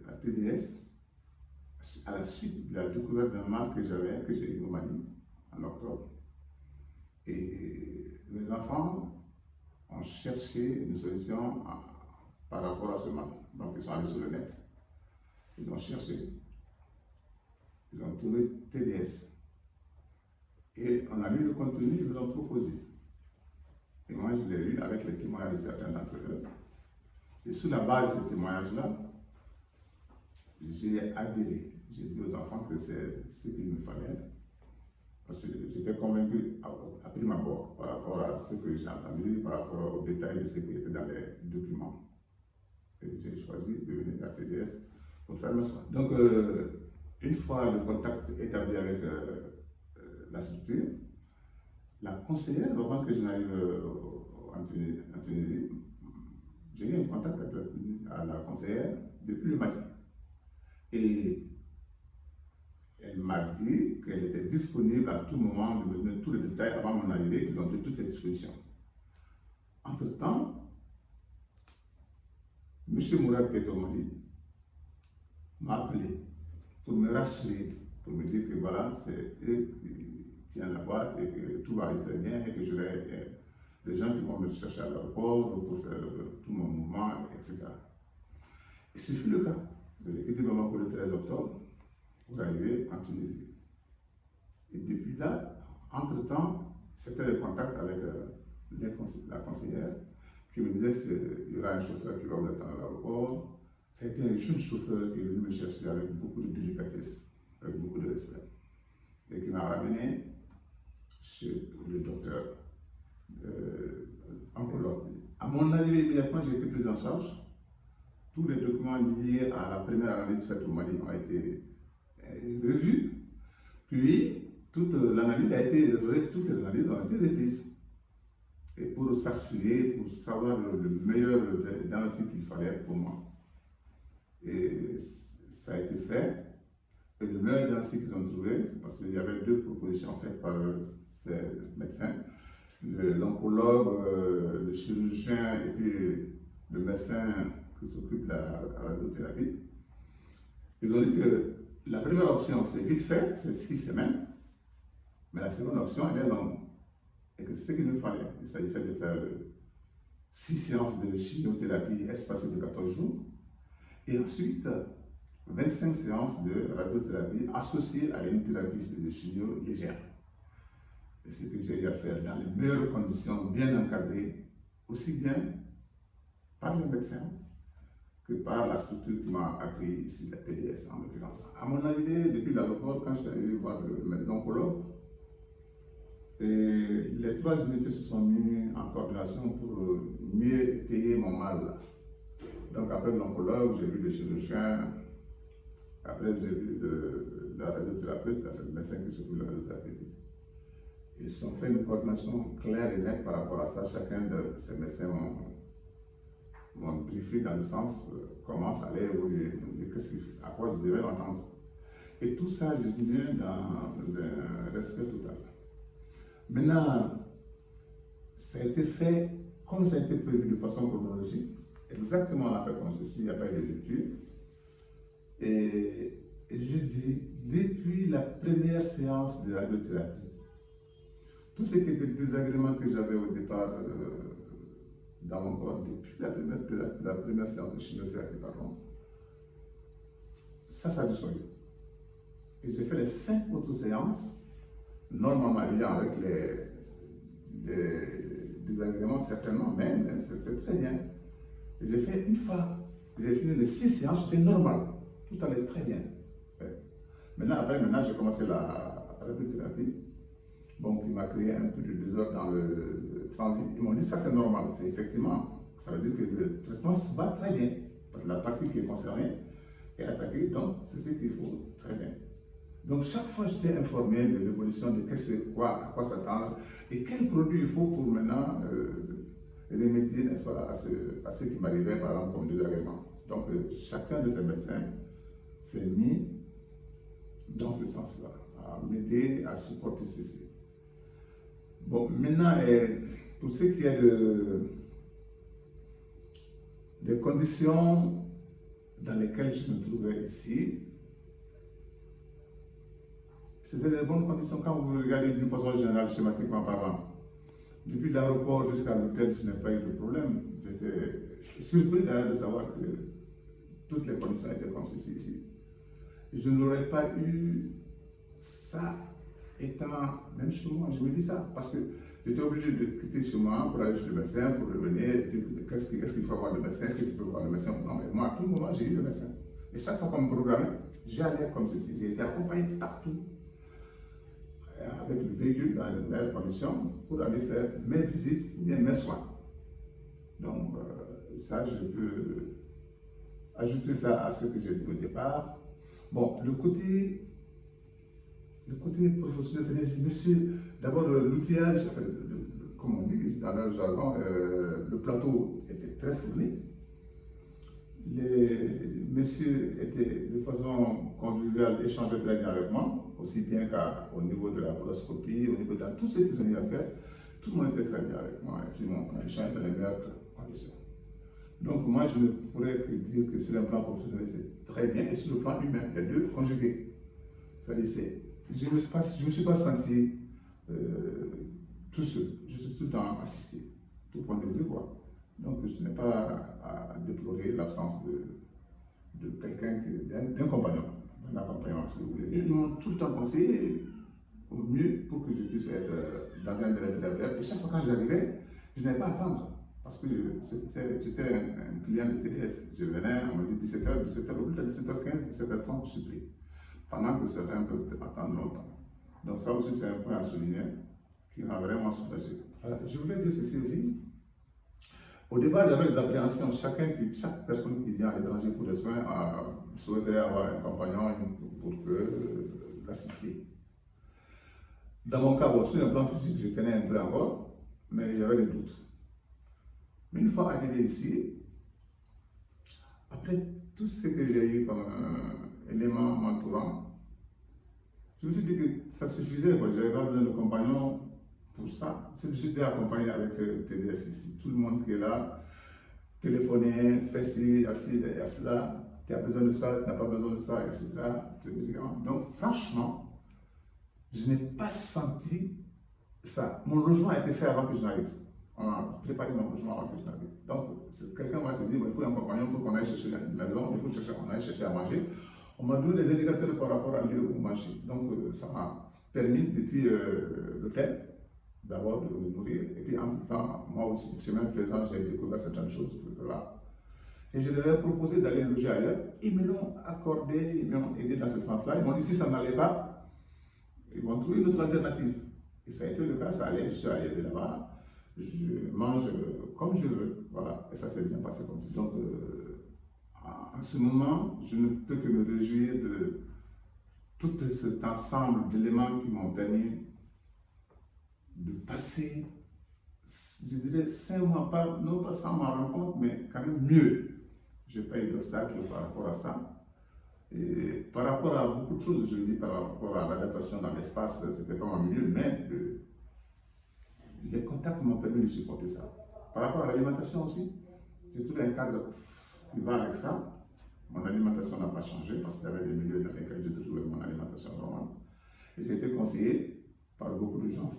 à TDS à la suite de la découverte d'un mal que j'ai eu au Mali en octobre. Et mes enfants ont cherché une solution par rapport à ce mal. Donc ils sont allés sur le net, ils ont cherché, ils ont trouvé TDS. Et on a lu le contenu, ils nous ont proposé. Et moi je l'ai lu avec les témoignages de certains d'entre eux. Et sur la base de ces témoignages-là, j'ai adhéré. J'ai dit aux enfants que c'est ce qu'il me fallait. Parce que j'étais convaincu à prime abord par rapport à ce que j'ai entendu, par rapport aux détails de ce qui était dans les documents. Et j'ai choisi de venir à TDS pour faire le soin. Donc, une fois le contact établi avec la structure, la conseillère, avant que je n'arrive en Tunisie, j'ai eu un contact avec la conseillère depuis le Mali. Et elle m'a dit qu'elle était disponible à tout moment de me donner tous les détails avant mon arrivée, qu'ils ont pris toutes les dispositions. Entre-temps, M. Mourad qui est au Mali m'a appelé pour me rassurer, pour me dire que voilà, c'est eux qui tiennent la boîte et que tout va aller très bien et que j'aurai des gens qui vont me chercher à l'aéroport pour faire tout mon mouvement, etc. Et ce fut le cas. J'ai quitté Bamako le 13 octobre pour arriver en Tunisie. Et depuis là, entre-temps, c'était le contact avec la conseillère qui me disait qu'il y aura un chauffeur qui va vous attendre à l'aéroport. Ça a été un jeune chauffeur qui est venu me chercher avec beaucoup de délicatesse, avec beaucoup de respect, et qui m'a ramené chez le docteur oncologue. À mon arrivée, immédiatement, j'ai été pris en charge. Tous les documents liés à la première analyse faite au Mali ont été revus. Puis, toute l'analyse a été, toutes les analyses ont été reprises. Et pour s'assurer, pour savoir le meilleur diagnostic qu'il fallait pour moi. Et ça a été fait. Et le meilleur diagnostic qu'ils ont trouvé, parce qu'il y avait deux propositions faites par ces médecins, l'oncologue, le chirurgien et puis le médecin qui s'occupe de la radiothérapie. Ils ont dit que la première option, c'est vite fait, c'est 6 semaines, mais la seconde option, elle est longue. Et que c'est ce qu'il nous fallait. Il s'agissait de faire 6 séances de chimiothérapie espacées de 14 jours, et ensuite 25 séances de radiothérapie associées à une thérapie de chimio légère. Et c'est ce que j'ai eu à faire dans les meilleures conditions, bien encadrées, aussi bien par le médecin que par la structure qui m'a accueilli ici, la TDS en l'occurrence. À mon arrivée, depuis l'aéroport, quand je suis arrivé voir l'oncologue, les 3 unités se sont mises en coordination pour mieux étayer mon mal. Donc après l'oncologue, j'ai vu le chirurgien, après j'ai vu la radiothérapeute, le médecin qui s'occupe de la radiothérapie. Ils se sont fait une coordination claire et nette par rapport à ça. Chacun de ces médecins m'ont briefé dans le sens comment ça allait évoluer, à quoi je devais l'entendre. Et tout ça, je dis bien dans le respect total. Maintenant, ça a été fait comme ça a été prévu de façon chronologique, exactement on l'a fait comme ceci, il n'y a pas eu de rupture. Et je dis, depuis la première séance de radiothérapie, tout ce qui était désagrément que j'avais au départ dans mon corps, depuis la première séance de chimiothérapie, pardon, ça a disparu. Et j'ai fait les 5 autres séances, normalement liées avec les désagréments certainement, mais c'est très bien. Et j'ai fait une fois, j'ai fini les 6 séances, j'étais normal, tout allait très bien. Maintenant j'ai commencé la radiothérapie, bon, qui m'a créé un peu de désordre dans le transit. Ils m'ont dit ça c'est normal, c'est effectivement, ça veut dire que le traitement se va très bien, parce que la partie qui est concernée est attaquée, donc c'est ce qu'il faut très bien. Donc chaque fois j'étais informé de l'évolution de à quoi s'attendre et quel produit il faut pour maintenant remédier, n'est-ce pas, à ce qui m'arrivait par exemple comme désagrément. Donc chacun de ces médecins s'est mis dans ce sens-là, à m'aider à supporter ceci. Bon, maintenant, pour ce qui est des conditions dans lesquelles je me trouvais ici, c'était les bonnes conditions quand vous regardez d'une façon générale, schématiquement parlant. Depuis l'aéroport jusqu'à l'hôtel, je n'ai pas eu de problème. J'étais surpris d'ailleurs de savoir que toutes les conditions étaient comme ceci ici. Je n'aurais pas eu ça étant même chez moi. Je me dis ça parce que j'étais obligé de quitter chez moi pour aller chez le médecin, pour revenir. Est-ce qu'il faut voir le médecin? Est-ce que tu peux voir le médecin? Non, mais moi, à tout moment, j'ai eu le médecin. Et chaque fois qu'on me programmait, j'allais comme ceci. J'ai été accompagné partout avec le véhicule dans les meilleures conditions pour aller faire mes visites ou bien mes soins. Donc, ça, je peux ajouter ça à ce que j'ai dit au départ. Bon, le côté professionnel, c'est-à-dire, monsieur, d'abord l'outillage, enfin, comme on dit dans le jargon, le plateau était très fourni. Les messieurs étaient de façon conviviale, échangeaient très bien avec moi, aussi bien qu'au niveau de la coloscopie, au niveau de tout ce qu'ils ont eu à faire. Tout le monde était très bien avec moi et puis on a échangé dans les meilleures conditions. Donc moi, je ne pourrais que dire que sur le plan professionnel, c'était très bien et sur le plan humain, les deux conjugués. C'est-à-dire, je ne me suis pas senti tout seul, je suis tout le temps assisté, tout point de vue quoi. Donc je n'ai pas à déplorer l'absence de quelqu'un, d'un compagnon, d'un accompagnant si vous voulez. Et ils m'ont tout le temps conseillé au mieux pour que je puisse être dans un délai très bref. Et chaque fois quand j'arrivais, je n'avais pas à attendre. Parce que j'étais un client de TDS. Je venais, on me dit 17h, 17h, au bout de 17h15, 17h30, je suis pris. Pendant que certains peuvent attendre longtemps. Donc ça aussi c'est un point à souligner qui m'a vraiment soulagé. Je voulais dire ceci aussi. Au départ, il y avait des appréhensions. Chaque personne qui vient à l'étranger pour des soins souhaiterait avoir un compagnon pour l'assister. Dans mon cas, sur un plan physique, je tenais un peu encore, mais j'avais des doutes. Mais une fois arrivé ici, après tout ce que j'ai eu comme élément m'entourant, je me suis dit que ça suffisait. Je n'avais pas besoin de compagnon pour ça. J'étais accompagné avec TDS ici. Tout le monde qui est là, téléphoner, fait ci, assis, à cela, tu as besoin de ça, tu n'as pas besoin de ça, etc. Donc franchement, je n'ai pas senti ça. Mon logement a été fait avant que je n'arrive. On a préparé mon logement avant que je n'arrive. Donc quelqu'un va se dire, il faut un compagnon pour qu'on aille chercher la maison, il faut qu'on aille chercher à manger. On m'a donné des indicateurs par rapport à lieu où manger. Donc ça m'a permis depuis l'hôtel d'abord de me nourrir. Et puis en même temps, moi aussi, chemin faisant, j'ai découvert certaines choses. Là. Et je leur ai proposé d'aller loger ailleurs. Ils me l'ont accordé, ils m'ont aidé dans ce sens-là. Ils m'ont dit si ça n'allait pas, ils vont trouver une autre alternative. Et ça a été le cas, ça allait, je suis allé là-bas, je mange comme je veux. Voilà, et ça s'est bien passé comme ça. Donc, en ce moment, je ne peux que me réjouir de tout cet ensemble d'éléments qui m'ont permis de passer, je dirais, 5 mois, non pas sans m'en rendre compte, mais quand même mieux. Je n'ai pas eu d'obstacle par rapport à ça. Et par rapport à beaucoup de choses, je dis par rapport à l'adaptation dans l'espace, ce n'était pas mon milieu, mais les contacts m'ont permis de supporter ça. Par rapport à l'alimentation aussi, j'ai trouvé un cadre qui va avec ça. Mon alimentation n'a pas changé parce qu'il y avait des milieux dans lesquels j'ai toujours eu mon alimentation normale. Et j'ai été conseillé par beaucoup de gens,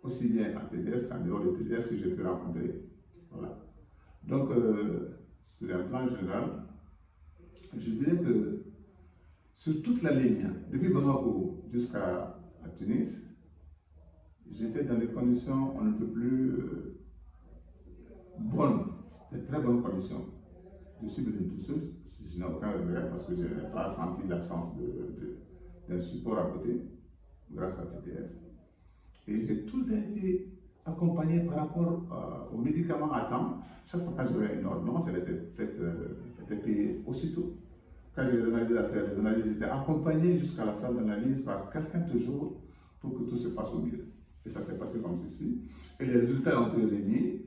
aussi bien à TDS qu'en dehors de TDS que j'ai pu rencontrer. Voilà. Donc, sur un plan général, je dirais que sur toute la ligne, depuis Bamako jusqu'à Tunis, j'étais dans des conditions, on ne peut plus bonnes, de très bonnes conditions. Je suis venu tout seul, je n'ai aucun regret parce que je n'ai pas senti l'absence d'un support à côté, grâce à TDS. Et j'ai tout le temps été accompagné par rapport aux médicaments à temps. Chaque fois que j'avais une ordonnance, elle était payée aussitôt. Quand j'ai des analyses à faire, les analyses étaient accompagnées jusqu'à la salle d'analyse par quelqu'un toujours pour que tout se passe au mieux. Et ça s'est passé comme ceci. Et les résultats ont été remis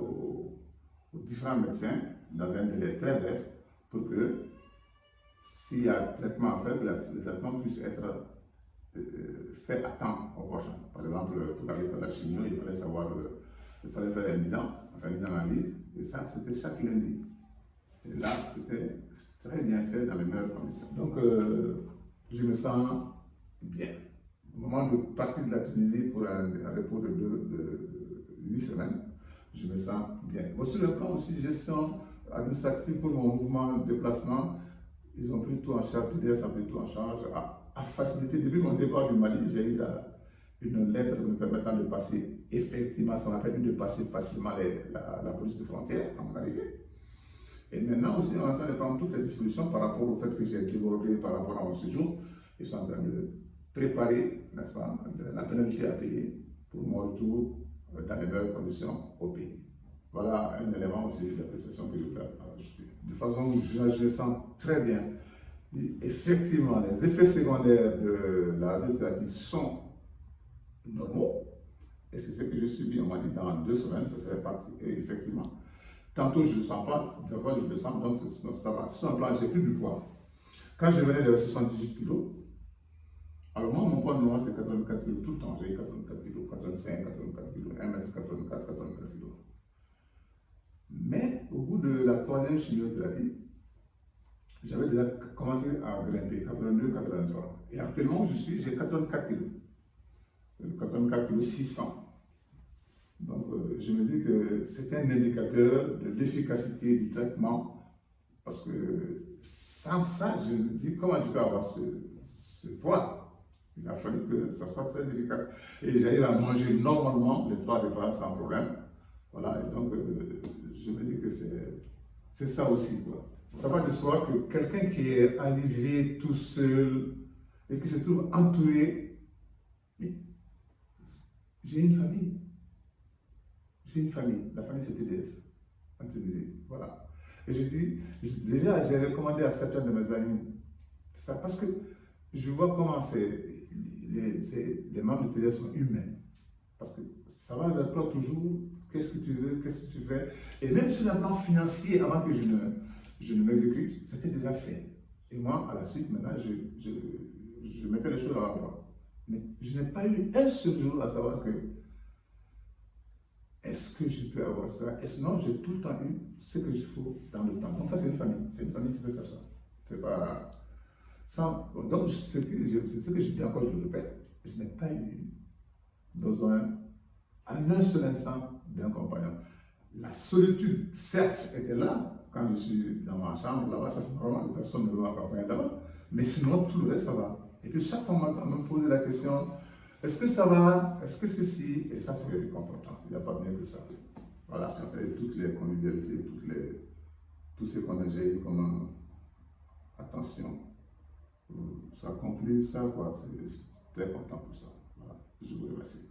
aux différents médecins dans un délai très bref pour que s'il y a un traitement à faire, que le traitement puisse être fait à temps au prochain. Par exemple, pour aller faire la chimio, il fallait faire un bilan, enfin une analyse, et ça c'était chaque lundi. Et là, c'était très bien fait dans les meilleures conditions. Donc, je me sens bien. Au moment de partir de la Tunisie pour un repos de 8 semaines, je me sens bien. Bon, sur le plan aussi gestion administrative pour mon mouvement de déplacement, ils ont pris tout en charge, TDS a pris tout en charge, à faciliter. Depuis mon départ du Mali, j'ai eu une lettre me permettant de passer, effectivement, ça m'a permis de passer facilement la police de frontière à mon arrivée. Et maintenant aussi, on est en train de prendre toutes les dispositions par rapport au fait que j'ai débordé par rapport à mon séjour. Ils sont en train de préparer, n'est-ce pas, la pénalité à payer pour mon retour dans les meilleures conditions au pays. Voilà un élément aussi d'appréciation que je voulais ajouter. De façon générale, je me sens très bien. Et effectivement, les effets secondaires de la radiothérapie sont normaux. Et c'est ce que j'ai subi, on m'a dit dans 2 semaines, ça serait parti. Et effectivement, tantôt je ne le sens pas, des fois je le sens, donc ça va. Sur un plan, j'ai plus du poids. Quand je venais de 78 kg, alors moi, mon poids normal c'est 84 kg tout le temps. J'ai 84 kg, 85, 84 kg, 1m84, 84 kg. Mais au bout de la 3e chimiothérapie, j'avais déjà commencé à grimper, 82, 83. Et actuellement où je suis, j'ai 84 kg. 84 kg 600. Donc je me dis que c'est un indicateur de l'efficacité du traitement. Parce que sans ça, je me dis comment je peux avoir ce poids. Il a fallu que ça soit très efficace. Et j'arrive à manger normalement les 3 repas sans problème. Voilà, et donc je me dis que c'est ça aussi, quoi. Ça va de soi que quelqu'un qui est arrivé tout seul et qui se trouve entouré, j'ai une famille. J'ai une famille. La famille c'est TDS, en Tunisie. Voilà. Et je dis, déjà j'ai recommandé à certains de mes amis ça parce que je vois comment les membres de TDS sont humains. Parce que ça va vers toi toujours, qu'est-ce que tu veux, qu'est-ce que tu fais. Et même sur un plan financier, avant que je ne m'exécute, c'était déjà fait. Et moi, à la suite, maintenant, je mettais les choses à la fois. Mais je n'ai pas eu un seul jour à savoir que est-ce que je peux avoir ça? Non, j'ai tout le temps eu ce qu'il faut dans le temps. Donc ça, c'est une famille. C'est une famille qui peut faire ça. C'est pas... Donc, c'est ce que je dis encore, je le répète. Je n'ai pas eu besoin en un seul instant d'un compagnon. La solitude, certes, était là quand je suis dans ma chambre, là-bas, ça c'est normal, personne ne veut m'accompagner là-bas, mais sinon tout le reste ça va. Et puis chaque fois, on m'a quand même posé la question, est-ce que ça va, est-ce que ceci, et ça c'est réconfortant, il n'y a pas mieux que ça. Voilà, après toutes les convivialités, tout ce qu'on a déjà eu comme attention, ça conclut ça, quoi, c'est très content pour ça. Voilà, je vous remercie.